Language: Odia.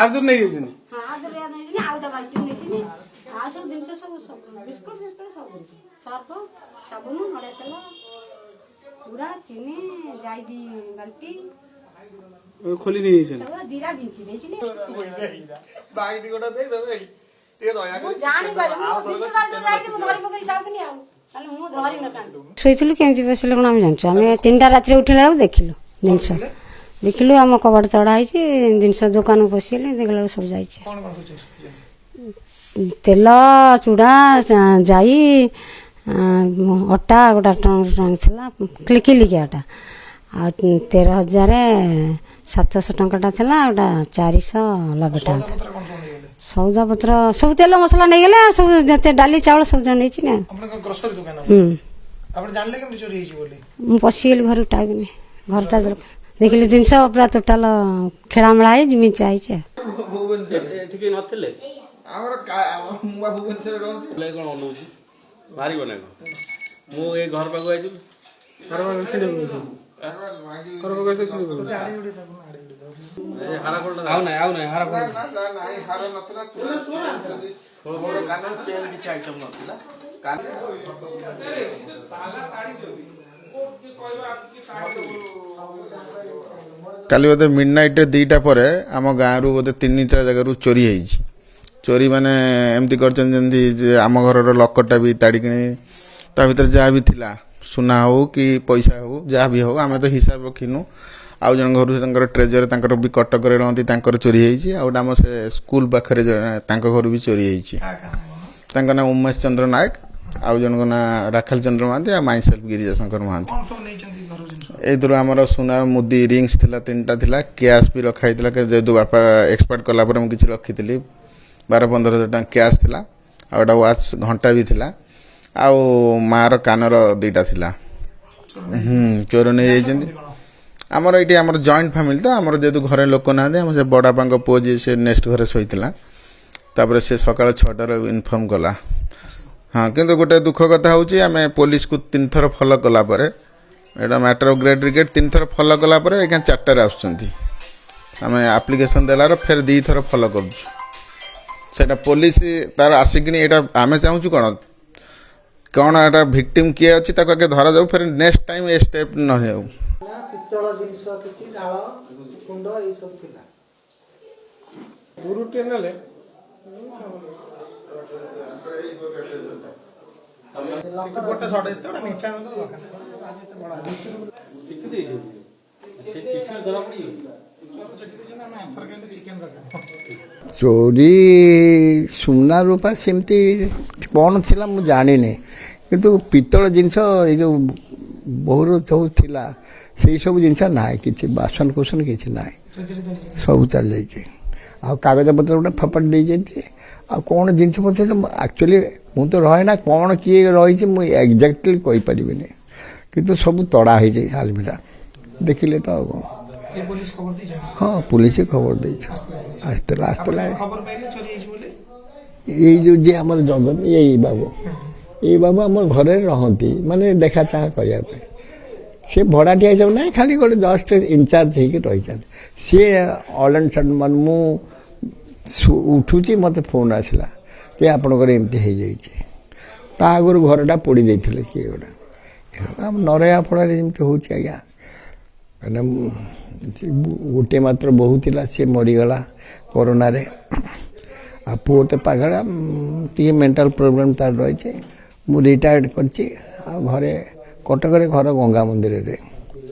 ଆଦୁର ନେଇ ଯାଇଛନ୍ତି। ହଁ ଆଦୁର ନେଇଯିନି ଆଉ ଗୋଟେ ବାଲ୍ଟି ନେଇଯିନି ଆଉ ସବୁ ଜିନିଷ ସବୁ ବିସ୍କୁଟ ଫିସ୍କୁଟ ସବୁ ଜିନିଷ ସର୍ଫ ସାବୁନ ନଡ଼ିଆ ତେଲ ଚୁଡ଼ା ଚିନି ଯାଇ ଦି ବାଲ୍ଟି ଖୋଲି ନେଇ ଯାଇଛନ୍ତି। ସବୁ ଜିରା ବିଞ୍ଚି ଦେଇଥିଲି ବାଇଟି ଗୋଟା ଦେଇଦେବେ ଟିକେ ଦୟା ମୁଁ ଜାଣିପାରିଲି ମୁଁ ଜିନିଷ ଯାଇଛି ମୁଁ ଧରି ପକେଇ ଟାଉକିନି ଆଉ ତାହେଲେ ମୁଁ ଧରି ନଥାନ୍ତି। ଶୋଇଥିଲୁ କେମିତି ବସିଲେ କଣ ଆମେ ଜାଣିଛୁ ଆମେ 3ଟା ରାତିରେ ଉଠିଲା ବେଳକୁ ଦେଖିଲୁ ଜିନିଷ ଦେଖିଲୁ ଆମ କବାଟ ଚଢ଼ା ହେଇଛି ଜିନିଷ ଦୋକାନକୁ ପଶିଗଲେ ଦେଖିଲା ବେଳକୁ ସବୁ ଯାଇଛି ତେଲ ଚୁଡ଼ା ଯାଇ ଅଟା ଗୋଟେ ଥିଲା କିଲିକିଆ ଅଟା ଆଉ 13,700 ଟଙ୍କାଟା ଥିଲା ଗୋଟା 490 ଟଙ୍କା ସଉଦା ପତ୍ର ସବୁ ତେଲ ମସଲା ନେଇଗଲେ ସବୁ ଯେତେ ଡାଲି ଚାଉଳ ସବୁ ନେଇଛି ନା। ମୁଁ ପଶିଗଲି ଘରକୁ ଟାଇବିନି ଘରଟା ଦେଖିଲି ଜିନିଷ ପୁରା ଟୋଟାଲ ଖେଳାମେଳା ହେଇଛି ମିଞ୍ଚା ହେଇଛି। ମୁଁ ଏ ଘର ପାଖକୁ ଆଇଛି କାଲି ବୋଧେ ମିଡନାଇଟ୍ 2ଟା ପରେ ଆମ ଗାଁରୁ ବୋଧେ 3ଟା ଜାଗାରୁ ଚୋରି ହେଇଛି। ଚୋରି ମାନେ ଏମିତି କରିଛନ୍ତି ଯେମିତି ଆମ ଘରର ଲକରଟା ବି ତାଡ଼ିକିଣି ତା ଭିତରେ ଯାହା ବି ଥିଲା ସୁନା ହଉ କି ପଇସା ହଉ ଯାହା ବି ହଉ ଆମେ ତ ହିସାବ ରଖିନୁ। ଆଉ ଜଣଙ୍କ ଘରୁ ତାଙ୍କର ଟ୍ରେଜର ତାଙ୍କର ବି କଟକରେ ରହନ୍ତି ତାଙ୍କର ଚୋରି ହେଇଛି। ଆଉ ଗୋଟେ ଆମ ସେ ସ୍କୁଲ ପାଖରେ ତାଙ୍କ ଘରୁ ବି ଚୋରି ହେଇଛି। ତାଙ୍କ ନାଁ ଉମେଶ ଚନ୍ଦ୍ର ନାୟକ ଆଉ ଜଣଙ୍କ ନାଁ ରାଖେଲ ଚନ୍ଦ୍ର ମହାନ୍ତି ଆଉ ମାଇସେଲ୍ଫ ଗିରିଜା ଶଙ୍କର ମହାନ୍ତି। ଏଇଥିରୁ ଆମର ସୁନା ମୁଦି ରିଙ୍ଗସ୍ ଥିଲା 3ଟା ଥିଲା କ୍ୟାସ୍ ବି ରଖା ହେଇଥିଲା ଯେହେତୁ ବାପା ଏକ୍ସପାର୍ଟ କଲା ପରେ ମୁଁ କିଛି ରଖିଥିଲି 12-15 ହଜାର ଟଙ୍କା କ୍ୟାସ୍ ଥିଲା ଆଉ ଗୋଟେ ୱାଚ୍ ଘଣ୍ଟା ବି ଥିଲା ଆଉ ମାଆର କାନର 2ଟା ଥିଲା। ଚୋର ନେଇଯାଇଛନ୍ତି। ଆମର ଏଇଠି ଆମର ଜଏଣ୍ଟ ଫ୍ୟାମିଲି ତ ଆମର ଯେହେତୁ ଘରେ ଲୋକ ନାହାନ୍ତି ଆମ ସେ ବଡ଼ବାପାଙ୍କ ପୁଅ ଯିଏ ସେ ନେକ୍ସଟ ଘରେ ଶୋଇଥିଲା ତାପରେ ସେ ସକାଳ 6ଟାରେ ଇନଫର୍ମ କଲା। ହଁ କିନ୍ତୁ ଗୋଟେ ଦୁଃଖ କଥା ହେଉଛି ଆମେ ପୋଲିସକୁ 3 ଥର ଫଲୋ କଲା ପରେ ଏଇଟା ମ୍ୟାଟର ଅଫ୍ ଗ୍ରେଟ୍ ରିଗ୍ରେଟ୍ 3 ଥର ଫଲୋ କଲା ପରେ ଆଜ୍ଞା 4ଟାରେ ଆସୁଛନ୍ତି। ଆମେ ଆପ୍ଲିକେସନ୍ ଦେଲାର ଫେର 2 ଥର ଫଲୋ କରୁଛୁ ସେଇଟା ପୋଲିସ ତାର ଆସିକିନି ଏଇଟା ଆମେ ଚାହୁଁଛୁ କ'ଣ ଏଇଟା ଭିକ୍ଟିମ୍ କିଏ ଅଛି ତାକୁ ଆଗେ ଧରାଯାଉ ଫେର ନେକ୍ସଟ ଟାଇମ୍ ଏ ଷ୍ଟେପ୍ ନ ହେଉ। ପିତ୍ତଳ ଜିନିଷ କିଛି ଡାଳ କୁଣ୍ଡ ଏଇସବୁ ଥିଲା ନେଲେ ଗୋଟେ ସଟ ଗୋଟେ ମିଛା ଚୋରି ସୁନା ରୂପା ସେମିତି କ'ଣ ଥିଲା ମୁଁ ଜାଣିନି କିନ୍ତୁ ପିତ୍ତଳ ଜିନିଷ ଏଇ ଯେଉଁ ବୋହୁର ସବୁ ଥିଲା ସେଇ ସବୁ ଜିନିଷ ନାହିଁ କିଛି ବାସନ କୁସନ କିଛି ନାହିଁ ସବୁ ଚାଲିଯାଇଛି ଆଉ କାଗଜପତ୍ର ଗୋଟେ ଫପାଡ଼ି ଦେଇଛନ୍ତି ଆଉ କ'ଣ ଜିନିଷ ପତ୍ର ଆକ୍ଚୁଆଲି ମୁଁ ତ ରହେ ନା କ'ଣ କିଏ ରହିଛି ମୁଁ ଏକ୍ଜାକ୍ଟଲି କହିପାରିବିନି କିନ୍ତୁ ସବୁ ତଡ଼ା ହେଇଛି ଆଲମିରା ଦେଖିଲେ ତ ଆଉ କ'ଣ। ହଁ ପୁଲିସ ଖବର ଦେଇଛି ଆସିଥିଲା ଏଇ ଯେଉଁ ଯିଏ ଆମର ଜଗତ ଏଇ ବାବୁ ଆମର ଘରେ ରହନ୍ତି ମାନେ ଦେଖା ଚାହା କରିବା ପାଇଁ ସେ ଭଡ଼ାଟିଆ ହିସାବ ନାହିଁ ଖାଲି ଗୋଟେ ଜଷ୍ଟ ଇନଚାର୍ଜ ହେଇକି ରହିଛନ୍ତି। ସିଏ ଅଲ୍ ଆଣ୍ଡ ସଡନ୍ ମାନେ ମୁଁ ଉଠୁଛି ମୋତେ ଫୋନ୍ ଆସିଲା ଯେ ଆପଣଙ୍କର ଏମିତି ହେଇଯାଇଛି ତା ଆଗରୁ ଘରଟା ପୋଡ଼ି ଦେଇଥିଲେ କିଏ ଗୋଟେ ଆମ ନରେଆ ଫଳରେ ଯେମିତି ହେଉଛି ଆଜ୍ଞା କାହିଁକିନା ଗୋଟେ ମାତ୍ର ବୋହୂ ଥିଲା ସିଏ ମରିଗଲା କରୋନାରେ ଆଉ ପୁଅଟେ ପାଗଳା ଟିକେ ମେଣ୍ଟାଲ ପ୍ରୋବ୍ଲେମ୍ ତାର ରହିଛି। ମୁଁ ରିଟାୟାର୍ଡ଼ କରିଛି ଆଉ ଘରେ କଟକରେ ଘର ଗଙ୍ଗା ମନ୍ଦିରରେ।